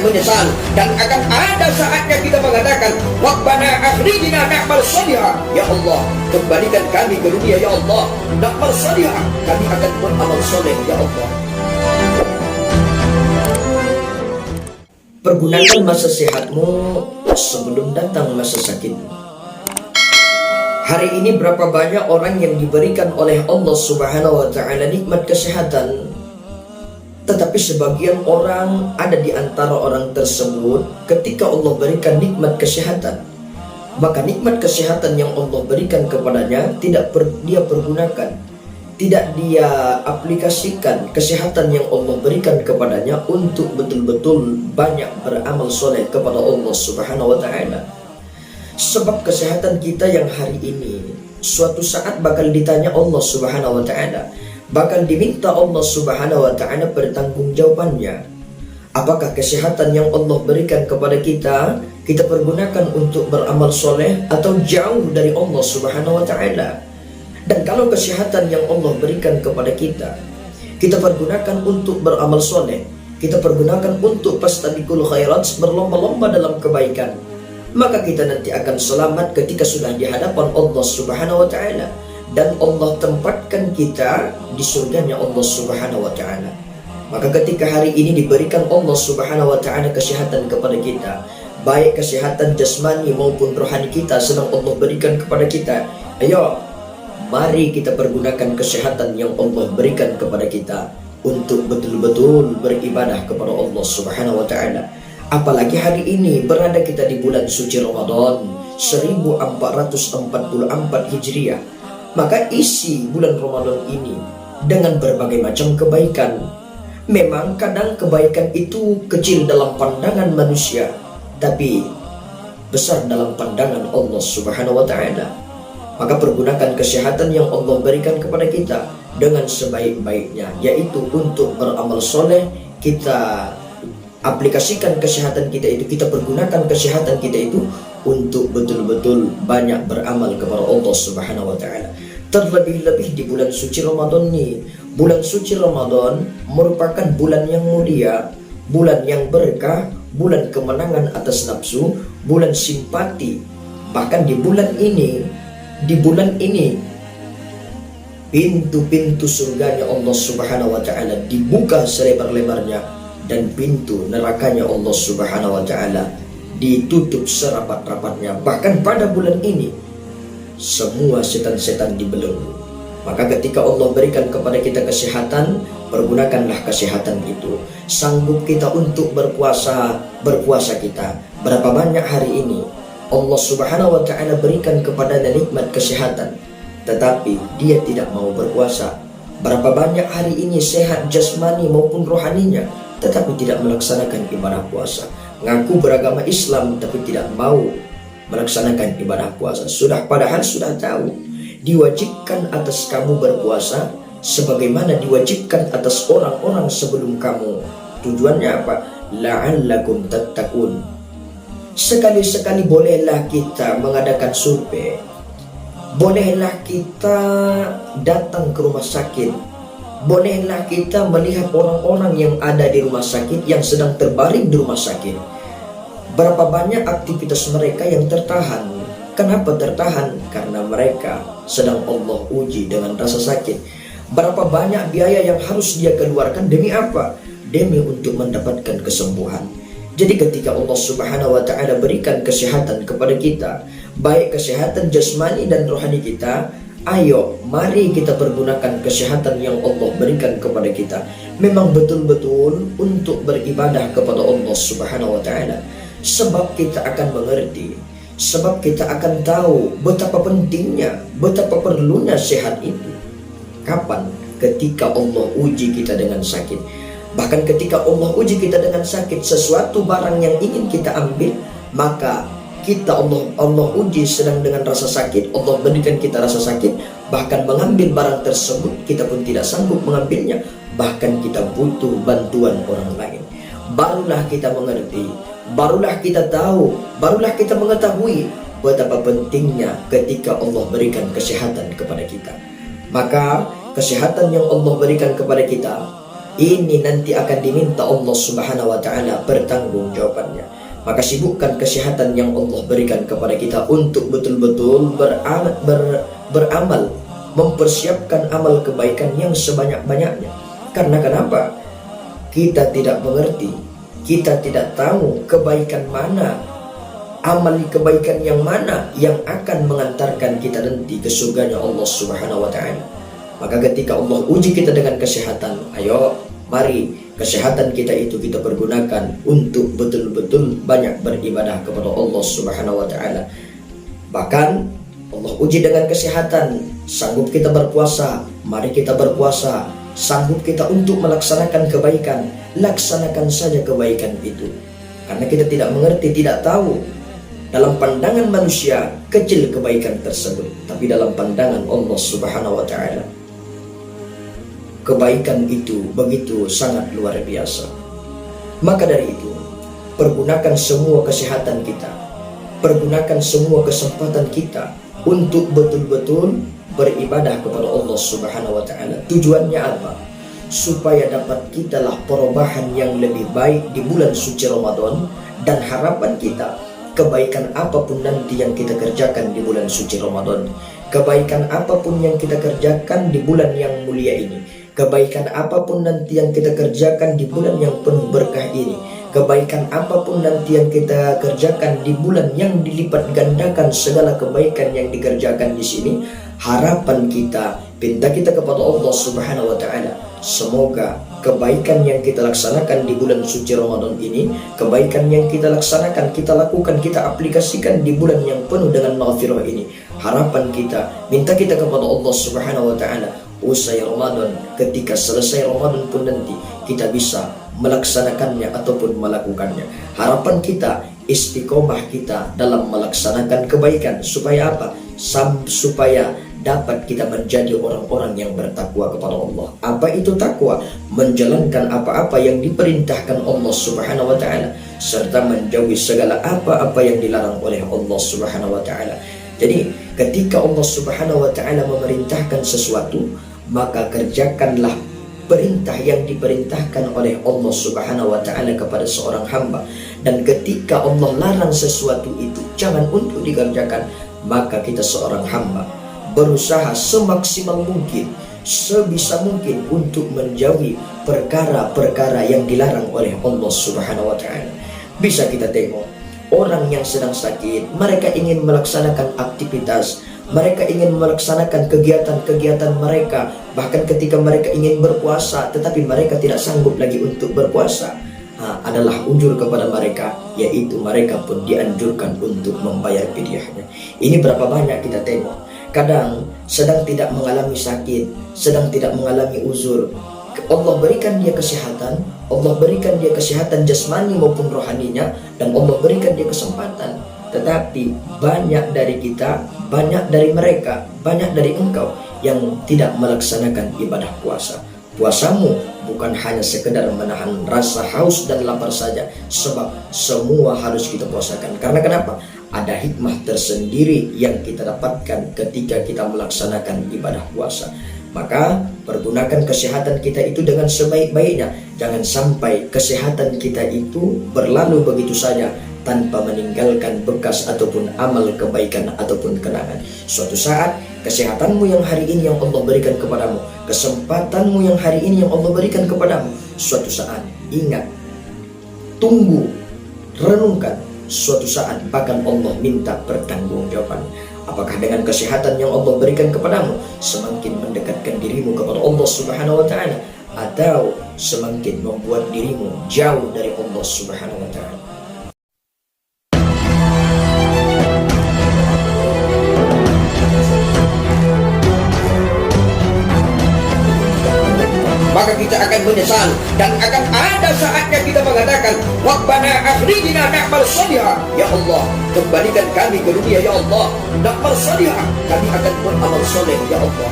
menyesal, dan akan ada saatnya kita mengatakan, Rabbana akhrijna na'mal shalihan. Ya Allah, kembalikan kami ke dunia ya Allah, na'mal shalihan, kami akan beramal soleh ya Allah. Pergunakan masa sehatmu sebelum datang masa sakit. Hari ini berapa banyak orang yang diberikan oleh Allah Subhanahu wa Ta'ala nikmat kesehatan, tetapi sebagian orang ada di antara orang tersebut, ketika Allah berikan nikmat kesehatan, maka nikmat kesehatan yang Allah berikan kepadanya tidak dia pergunakan, tidak dia aplikasikan kesehatan yang Allah berikan kepadanya untuk betul-betul banyak beramal soleh kepada Allah Subhanahu wa Ta'ala. Sebab kesehatan kita yang hari ini suatu saat bakal ditanya Allah Subhanahu wa Ta'ala, bakal diminta Allah Subhanahu wa Ta'ala pertanggungjawabannya. Apakah kesehatan yang Allah berikan kepada kita, kita pergunakan untuk beramal soleh atau jauh dari Allah Subhanahu wa Ta'ala? Dan kalau kesehatan yang Allah berikan kepada kita, kita pergunakan untuk beramal soleh, kita pergunakan untuk fastabiqul khairat, berlomba-lomba dalam kebaikan, maka kita nanti akan selamat ketika sudah di hadapan Allah Subhanahu wa Ta'ala, dan Allah tempatkan kita di surganya Allah Subhanahu wa Ta'ala. Maka ketika hari ini diberikan Allah Subhanahu wa Ta'ala kesehatan kepada kita, baik kesehatan jasmani maupun rohani kita sedang Allah berikan kepada kita, ayo mari kita pergunakan kesehatan yang Allah berikan kepada kita untuk betul-betul beribadah kepada Allah Subhanahu wa Ta'ala. Apalagi hari ini berada kita di bulan suci Ramadan 1444 Hijriah. Maka isi bulan Ramadan ini dengan berbagai macam kebaikan. Memang kadang kebaikan itu kecil dalam pandangan manusia, tapi besar dalam pandangan Allah Subhanahu wa Ta'ala. Maka pergunakan kesehatan yang Allah berikan kepada kita dengan sebaik-baiknya, yaitu untuk beramal soleh. Kita aplikasikan kesehatan kita itu, kita pergunakan kesehatan kita itu untuk betul-betul banyak beramal kepada Allah Subhanahu wa Ta'ala. Terlebih-lebih di bulan suci Ramadan ini. Bulan suci Ramadan merupakan bulan yang mulia, bulan yang berkah, bulan kemenangan atas nafsu, bulan simpati. Bahkan di bulan ini pintu-pintu surganya Allah Subhanahu wa Ta'ala dibuka selebar-lebarnya, dan pintu nerakanya Allah Subhanahu wa Ta'ala ditutup serapat-rapatnya. Bahkan pada bulan ini semua setan-setan dibelenggu. Maka ketika Allah berikan kepada kita kesehatan, pergunakanlah kesehatan itu. Sanggup kita untuk berpuasa kita. Berapa banyak hari ini Allah Subhanahu wa Ta'ala berikan kepada nikmat kesehatan, tetapi dia tidak mau berpuasa. Berapa banyak hari ini sehat jasmani maupun rohaninya, tetapi tidak melaksanakan ibadah puasa. Ngaku beragama Islam tapi tidak mau melaksanakan ibadah puasa. Padahal sudah tahu diwajibkan atas kamu berpuasa sebagaimana diwajibkan atas orang-orang sebelum kamu. Tujuannya apa? La'allakum tattaqun. Sekali-sekali bolehlah kita mengadakan survei, bolehlah kita datang ke rumah sakit, bolehlah kita melihat orang-orang yang ada di rumah sakit, yang sedang terbaring di rumah sakit. Berapa banyak aktivitas mereka yang tertahan. Kenapa tertahan? Karena mereka sedang Allah uji dengan rasa sakit. Berapa banyak biaya yang harus dia keluarkan, demi apa? Demi untuk mendapatkan kesembuhan. Jadi ketika Allah Subhanahu wa Ta'ala berikan kesehatan kepada kita, baik kesehatan jasmani dan rohani kita, ayo mari kita pergunakan kesehatan yang Allah berikan kepada kita memang betul-betul untuk beribadah kepada Allah Subhanahu wa Ta'ala. Sebab kita akan mengerti, sebab kita akan tahu betapa pentingnya, betapa perlunya sehat itu. Kapan? Ketika Allah uji kita dengan sakit. Bahkan ketika Allah uji kita dengan sakit, sesuatu barang yang ingin kita ambil, maka kita Allah uji sedang dengan rasa sakit, Allah berikan kita rasa sakit, bahkan mengambil barang tersebut kita pun tidak sanggup mengambilnya, bahkan kita butuh bantuan orang lain. Barulah kita mengerti, barulah kita tahu, barulah kita mengetahui betapa pentingnya ketika Allah berikan kesehatan kepada kita. Maka kesehatan yang Allah berikan kepada kita ini nanti akan diminta Allah Subhanahu wa taala pertanggungjawabannya. Maka sibukkan kesehatan yang Allah berikan kepada kita untuk betul-betul beramal, mempersiapkan amal kebaikan yang sebanyak-banyaknya. Karena kenapa? Kita tidak mengerti, kita tidak tahu kebaikan mana, amal kebaikan yang mana yang akan mengantarkan kita nanti ke surganya Allah Subhanahu wa taala. Maka ketika Allah uji kita dengan kesehatan, ayo mari kesehatan kita itu kita pergunakan untuk betul-betul banyak beribadah kepada Allah Subhanahu wa taala. Bahkan Allah uji dengan kesehatan, sanggup kita berpuasa, mari kita berpuasa. Sanggup kita untuk melaksanakan kebaikan, laksanakan saja kebaikan itu. Karena kita tidak mengerti, tidak tahu. Dalam pandangan manusia kecil kebaikan tersebut, tapi dalam pandangan Allah Subhanahu wa taala kebaikan itu begitu sangat luar biasa. Maka dari itu, pergunakan semua kesehatan kita, pergunakan semua kesempatan kita untuk betul-betul beribadah kepada Allah Subhanahu wa taala. Tujuannya apa? Supaya dapat kitalah perubahan yang lebih baik di bulan suci Ramadan, dan harapan kita kebaikan apapun nanti yang kita kerjakan di bulan suci Ramadan, kebaikan apapun yang kita kerjakan di bulan yang mulia ini, kebaikan apapun nanti yang kita kerjakan di bulan yang penuh berkah ini, kebaikan apapun nanti yang kita kerjakan di bulan yang dilipat gandakan segala kebaikan yang dikerjakan di sini, harapan kita, pinta kita kepada Allah Subhanahu wa taala, semoga kebaikan yang kita laksanakan di bulan suci Ramadan ini, kebaikan yang kita laksanakan, kita lakukan, kita aplikasikan di bulan yang penuh dengan maghfirah ini, harapan kita, minta kita kepada Allah Subhanahu wa taala, usai Ramadan, ketika selesai Ramadan pun nanti kita bisa melaksanakannya ataupun melakukannya. Harapan kita, istiqomah kita dalam melaksanakan kebaikan, supaya apa? Supaya dapat kita menjadi orang-orang yang bertakwa kepada Allah. Apa itu takwa? Menjalankan apa-apa yang diperintahkan Allah Subhanahu wa taala, serta menjauhi segala apa-apa yang dilarang oleh Allah Subhanahu wa taala. Jadi ketika Allah Subhanahu wa taala memerintahkan sesuatu, maka kerjakanlah perintah yang diperintahkan oleh Allah Subhanahu wa taala kepada seorang hamba. Dan ketika Allah larang sesuatu itu jangan untuk dikerjakan, maka kita seorang hamba berusaha semaksimal mungkin, sebisa mungkin untuk menjauhi perkara-perkara yang dilarang oleh Allah Subhanahu wa taala. Bisa kita tengok orang yang sedang sakit, mereka ingin melaksanakan aktivitas, mereka ingin melaksanakan kegiatan-kegiatan mereka, bahkan ketika mereka ingin berpuasa tetapi mereka tidak sanggup lagi untuk berpuasa, adalah ujur kepada mereka, yaitu mereka pun dianjurkan untuk membayar fidyahnya. Ini berapa banyak kita tengok, kadang sedang tidak mengalami sakit, sedang tidak mengalami uzur, Allah berikan dia kesehatan, Allah berikan dia kesehatan jasmani maupun rohaninya, dan Allah berikan dia kesempatan. Tetapi banyak dari kita, banyak dari mereka, banyak dari engkau yang tidak melaksanakan ibadah puasa. Puasamu bukan hanya sekedar menahan rasa haus dan lapar saja, sebab semua harus kita puasakan. Karena kenapa? Ada hikmah tersendiri yang kita dapatkan ketika kita melaksanakan ibadah puasa. Maka pergunakan kesehatan kita itu dengan sebaik-baiknya. Jangan sampai kesehatan kita itu berlalu begitu saja tanpa meninggalkan bekas ataupun amal kebaikan ataupun kenangan. Suatu saat kesehatanmu yang hari ini yang Allah berikan kepadamu, kesempatanmu yang hari ini yang Allah berikan kepadamu, suatu saat ingat, tunggu, renungkan, suatu saat bahkan Allah minta pertanggungjawaban. Apakah dengan kesehatan yang Allah berikan kepadamu semakin mendekatkan dirimu kepada Allah Subhanahu wa taala, atau semakin membuat dirimu jauh dari Allah Subhanahu wa taala? Maka kita akan menyesal dan akan ada saatnya kita mengatakan, Rabbana akhrijna na'mal salihah, ya Allah, kembalikan kami ke dunia ya Allah, na'mal salihah, kami akan beramal soleh ya Allah.